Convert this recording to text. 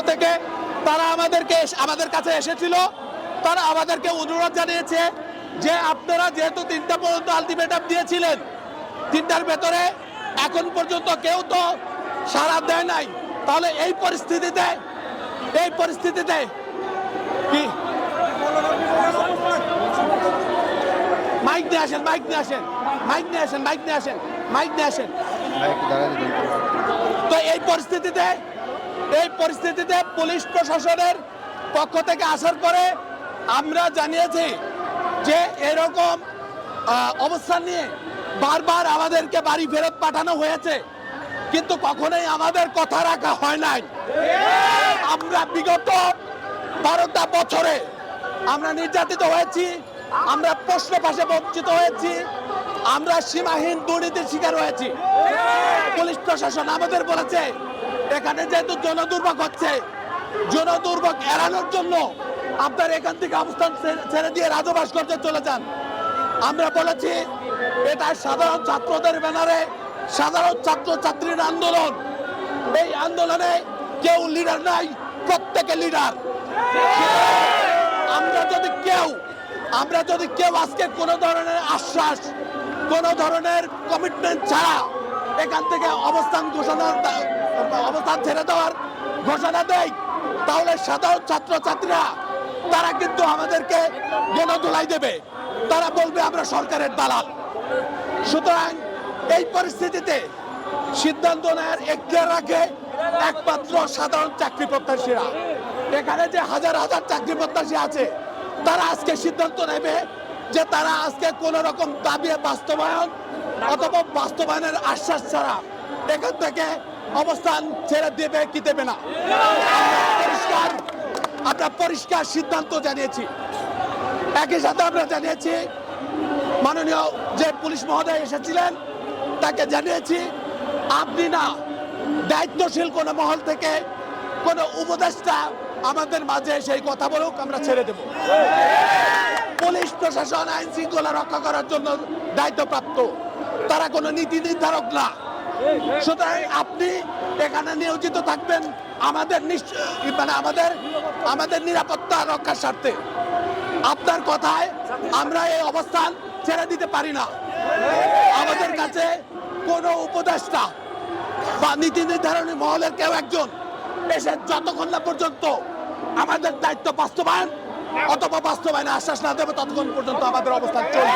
থেকে তারা আমাদের কাছে এসেছিল। তারা আমাদেরকে অনুরোধ জানিয়েছে যে আপনারা যেহেতু 3টা পর্যন্ত আলটিমেটাম দিয়েছিলেন, 3টার ভেতরে এখন পর্যন্ত কেউ তো সাড়া দেয় নাই, তাহলে এই পরিস্থিতিতে কি মাইক নিয়ে আসেন। তো এই পরিস্থিতিতে পুলিশ প্রশাসনের পক্ষ থেকে আসার পরে আমরা জানিয়েছি যে এরকম অবস্থান নিয়ে বারবার আমাদেরকে বাড়ি ফেরত পাঠানো হয়েছে, কিন্তু কখনোই আমাদের কথা রাখা হয় নাই। আমরা বিগত 12টা বছরে আমরা নির্যাতিত হয়েছি, আমরা প্রশ্ন পাশে বঞ্চিত হয়েছি, আমরা সীমাহীন দুর্নীতির শিকার হয়েছি। পুলিশ প্রশাসন আমাদের বলেছে এখানে যেহেতু জনদুর্ভোগ হচ্ছে, জনদুর্ভোগ এড়ানোর জন্য আপনার এখান থেকে অবস্থান ছেড়ে দিয়ে রাজু ভাস্কর্যে চলে যান। আমরা বলেছি এটা সাধারণ ছাত্রদের ব্যানারে সাধারণ ছাত্রছাত্রীর আন্দোলন, এই আন্দোলনে কেউ লিডার নাই, প্রত্যেকে লিডার। আমরা যদি কেউ আজকে কোনো ধরনের আশ্বাস, কোনো ধরনের কমিটমেন্ট ছাড়া এখান থেকে অবস্থান ছেড়ে দেওয়ার ঘোষণা দেয়, তাহলে সাধারণ ছাত্রছাত্রীরা তারা কিন্তু আমাদেরকে গণধোলাই দেবে, তারা বলবে আমরা সরকারের দালাল। সুতরাং এই পরিস্থিতিতে সিদ্ধান্ত নেয়ার এখতিয়ার রাখে একমাত্র সাধারণ চাকরি প্রত্যাশীরা। এখানে যে হাজার হাজার চাকরি প্রত্যাশী আছে, তারা আজকে সিদ্ধান্ত নেবে যে তারা আজকে কোন রকম দাবি বাস্তবায়ন অথবা বাস্তবায়নের আশ্বাস ছাড়া এখান থেকে অবস্থান ছেড়ে দেবে কি দেবে না। আমরা পরিষ্কার সিদ্ধান্ত জানিয়েছি। একই সাথে আমরা জানিয়েছি, মাননীয় যে পুলিশ মহোদয় এসেছিলেন তাকে জানিয়েছি, আপনি না দায়িত্বশীল কোন মহল থেকে কোন উপদেষ্টা আমাদের মাঝে সেই কথা বলুক, আমরা ছেড়ে দেব। পুলিশ প্রশাসন আইন শৃঙ্খলা রক্ষা করার জন্য দায়িত্বপ্রাপ্ত, তারা কোনো নীতি নির্ধারক না। সুতরাং আপনি এখানে নিয়োজিত থাকবেন আমাদের নিরাপত্তা রক্ষার স্বার্থে। আপনার কথায় আমরা এই অবস্থান ছেড়ে দিতে পারি না। আমাদের কাছে কোনো উপদেষ্টা বা নীতি নির্ধারণী মহলের কেউ একজন এসে যতক্ষণ না পর্যন্ত আমাদের দায়িত্ব বাস্তবায়ন অথবা বাস্তবায়নে আশ্বাস না দেবে, ততক্ষণ পর্যন্ত আমাদের অবস্থান চলবে।